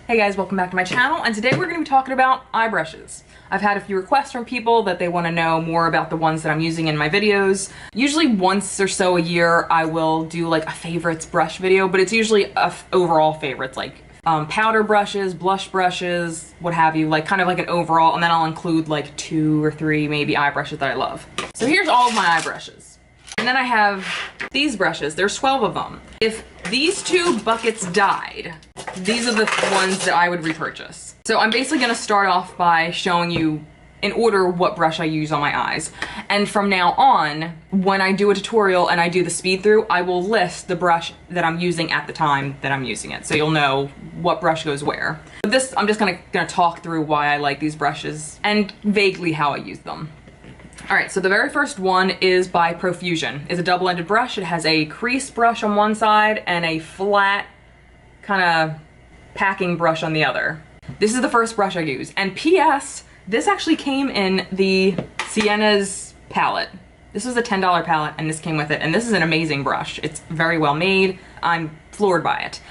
Hey guys, welcome back to my channel, and today we're going to be talking about eye brushes. I've had a few requests from people that they want to know more about the ones that I'm using in my videos. Usually once or so a year I will do like a favorites brush video, but it's usually overall favorites, like powder brushes, blush brushes, what have you, like kind of like an overall, and then I'll include like 2 or 3 maybe eye brushes that I love. So here's all of my eye brushes. And then I have these brushes, there's 12 of them. If these 2 buckets died, these are the ones that I would repurchase. So I'm basically gonna start off by showing you in order what brush I use on my eyes. And from now on, when I do a tutorial and I do the speed through, I will list the brush that I'm using at the time that I'm using it. So you'll know what brush goes where. But this, I'm just gonna talk through why I like these brushes and vaguely how I use them. All right, so the very first one is by Profusion. It's a double-ended brush. It has a crease brush on one side and a flat kind of packing brush on the other. This is the first brush I use. And P.S., this actually came in the Siennas palette. This was a $10 palette and this came with it. And this is an amazing brush. It's very well made. I'm floored by it.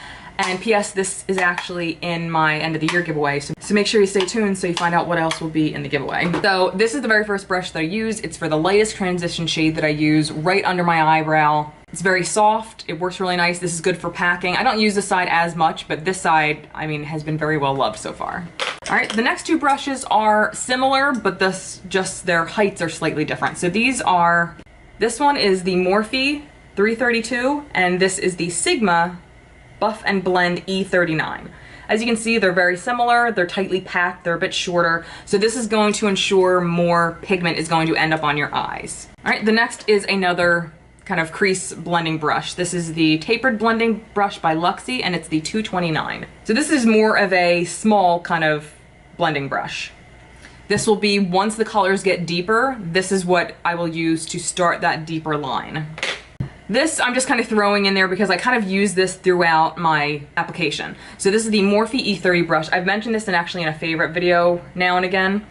And P.S. this is actually in my end of the year giveaway, so make sure you stay tuned so you find out what else will be in the giveaway. So this is the very first brush that I use. It's for the lightest transition shade that I use right under my eyebrow. It's very soft, it works really nice. This is good for packing. I don't use this side as much, but this side, I mean, has been very well loved so far. All right, the next 2 brushes are similar, but just their heights are slightly different. So these are, this one is the Morphe 332, and this is the Sigma Buff and Blend E39. As you can see, they're very similar, they're tightly packed, they're a bit shorter, so this is going to ensure more pigment is going to end up on your eyes. All right, the next is another kind of crease blending brush. This is the Tapered Blending Brush by Luxie, and it's the 229. So this is more of a small kind of blending brush. This will be, once the colors get deeper, this is what I will use to start that deeper line. This I'm just kind of throwing in there because I kind of use this throughout my application. So this is the Morphe E30 brush. I've mentioned this actually in a favorite video now and again.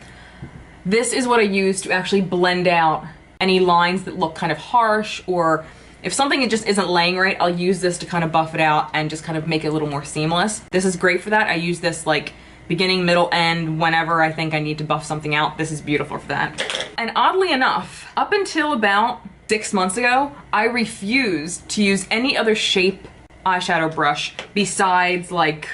This is what I use to actually blend out any lines that look kind of harsh, or if something just isn't laying right, I'll use this to kind of buff it out and just kind of make it a little more seamless. This is great for that. I use this like beginning, middle, end, whenever I think I need to buff something out. This is beautiful for that. And oddly enough, up until about 6 months ago, I refused to use any other shape eyeshadow brush besides like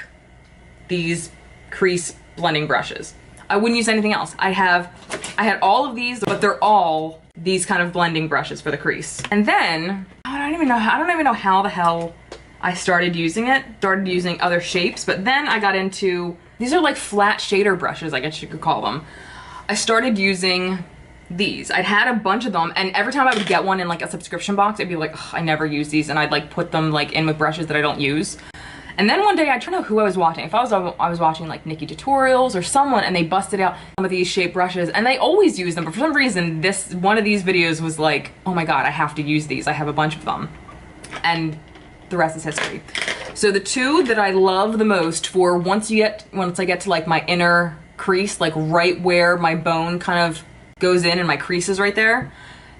these crease blending brushes. I wouldn't use anything else. I had all of these, but they're all these kind of blending brushes for the crease. And then, I don't even know how the hell I started using it. Started using other shapes, but then I got into, these are like flat shader brushes, I guess you could call them. I started using these. I'd had a bunch of them, and every time I would get one in like a subscription box, I'd be like, I never use these, and I'd like put them like in with brushes that I don't use. And then one day I don't know who I was watching. If I was watching like Nikki tutorials or someone, and they busted out some of these shape brushes, and they always use them, but for some reason one of these videos was like, oh my god, I have to use these. I have a bunch of them. And the rest is history. So the 2 that I love the most for once I get to like my inner crease, like right where my bone kind of goes in and my crease is right there,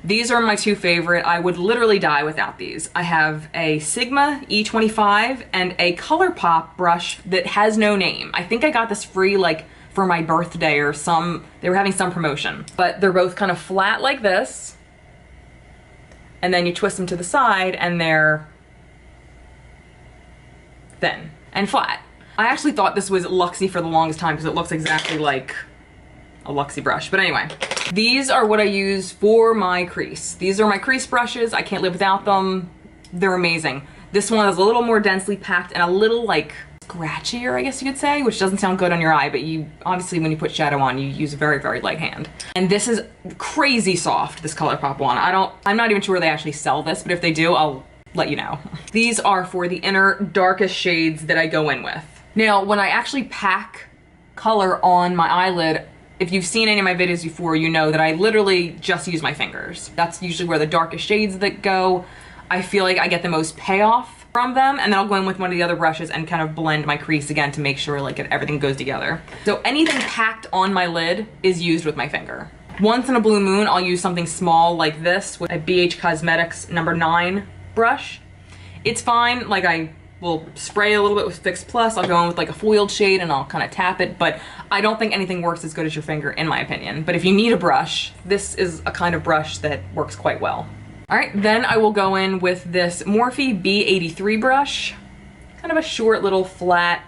these are my 2 favorite. I would literally die without these. I have a Sigma E25 and a ColourPop brush that has no name. I think I got this free like for my birthday or they were having some promotion. But they're both kind of flat like this, and then you twist them to the side and they're thin and flat. I actually thought this was Luxie for the longest time because it looks exactly like a Luxie brush. But anyway, these are what I use for my crease. These are my crease brushes. I can't live without them. They're amazing. This one is a little more densely packed and a little like scratchier, I guess you could say, which doesn't sound good on your eye, but you obviously when you put shadow on, you use a very, very light hand. And this is crazy soft, this ColourPop one. I'm not even sure they actually sell this, but if they do, I'll let you know. These are for the inner darkest shades that I go in with. Now, when I actually pack color on my eyelid, if you've seen any of my videos before, you know that I literally just use my fingers. That's usually where the darkest shades that go. I feel like I get the most payoff from them, and then I'll go in with one of the other brushes and kind of blend my crease again to make sure like everything goes together. So anything packed on my lid is used with my finger. Once in a blue moon, I'll use something small like this with a BH Cosmetics number 9 brush. It's fine, like I will spray a little bit with Fix Plus. I'll go in with like a foiled shade and I'll kind of tap it, but I don't think anything works as good as your finger in my opinion. But if you need a brush, this is a kind of brush that works quite well. All right, then I will go in with this Morphe B83 brush, kind of a short little flat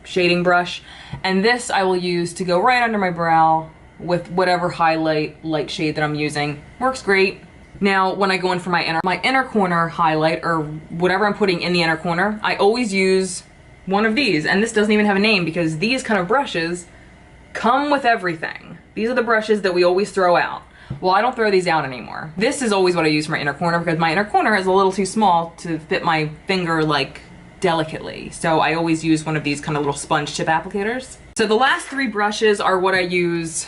shading brush. And this I will use to go right under my brow with whatever highlight light shade that I'm using. Works great. Now, when I go in for my inner corner highlight or whatever I'm putting in the inner corner, I always use one of these. And this doesn't even have a name because these kind of brushes come with everything. These are the brushes that we always throw out. Well, I don't throw these out anymore. This is always what I use for my inner corner because my inner corner is a little too small to fit my finger like delicately. So I always use one of these kind of little sponge tip applicators. So the last three brushes are what I use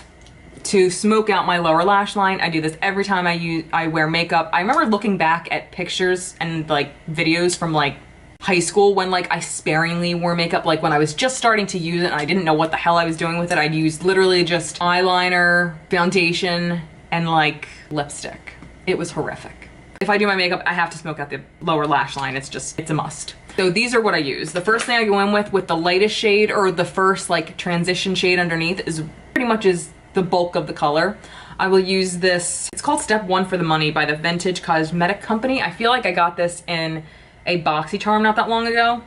to smoke out my lower lash line. I do this every time I wear makeup. I remember looking back at pictures and like videos from like high school when like I sparingly wore makeup, like when I was just starting to use it and I didn't know what the hell I was doing with it. I'd use literally just eyeliner, foundation, and like lipstick. It was horrific. If I do my makeup, I have to smoke out the lower lash line. It's a must. So these are what I use. The first thing I go in with the lightest shade or the first like transition shade underneath is pretty much is the bulk of the color. I will use this, it's called Step 1 for the Money by the Vintage Cosmetic Company. I feel like I got this in a BoxyCharm not that long ago,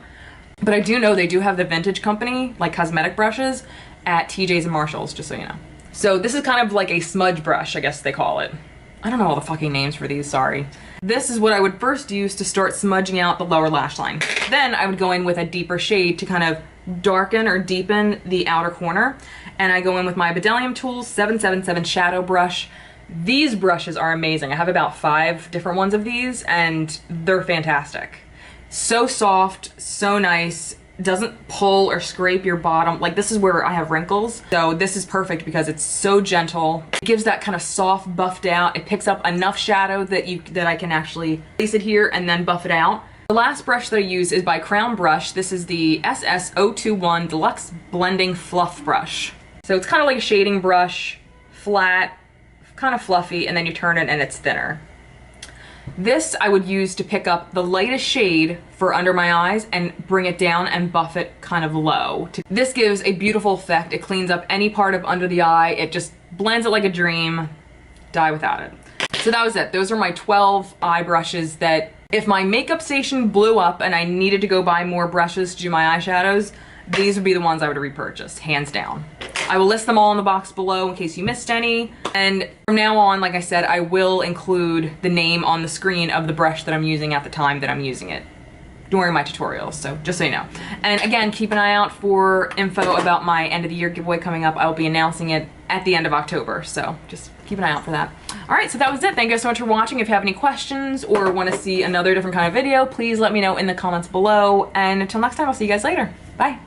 but I do know they do have the Vintage Company, like cosmetic brushes, at TJ's and Marshall's, just so you know. So this is kind of like a smudge brush, I guess they call it. I don't know all the fucking names for these, sorry. This is what I would first use to start smudging out the lower lash line. Then I would go in with a deeper shade to kind of darken or deepen the outer corner. And I go in with my Bdellium Tools 777 Shadow Brush. These brushes are amazing. I have about 5 different ones of these and they're fantastic. So soft, so nice. Doesn't pull or scrape your bottom. Like this is where I have wrinkles. So this is perfect because it's so gentle. It gives that kind of soft buffed out. It picks up enough shadow that I can actually place it here and then buff it out. The last brush that I use is by Crown Brush. This is the SS021 Deluxe Blending Fluff Brush. So it's kind of like a shading brush, flat, kind of fluffy, and then you turn it and it's thinner. This I would use to pick up the lightest shade for under my eyes and bring it down and buff it kind of low. This gives a beautiful effect. It cleans up any part of under the eye. It just blends it like a dream. Die without it. So that was it. Those are my 12 eye brushes that if my makeup station blew up and I needed to go buy more brushes to do my eyeshadows, these would be the ones I would repurchase, hands down. I will list them all in the box below in case you missed any. And from now on, like I said, I will include the name on the screen of the brush that I'm using at the time that I'm using it during my tutorials, so just so you know. And again, keep an eye out for info about my end of the year giveaway coming up. I will be announcing it at the end of October, so just keep an eye out for that. All right, so that was it. Thank you guys so much for watching. If you have any questions or want to see another different kind of video, please let me know in the comments below. And until next time, I'll see you guys later. Bye.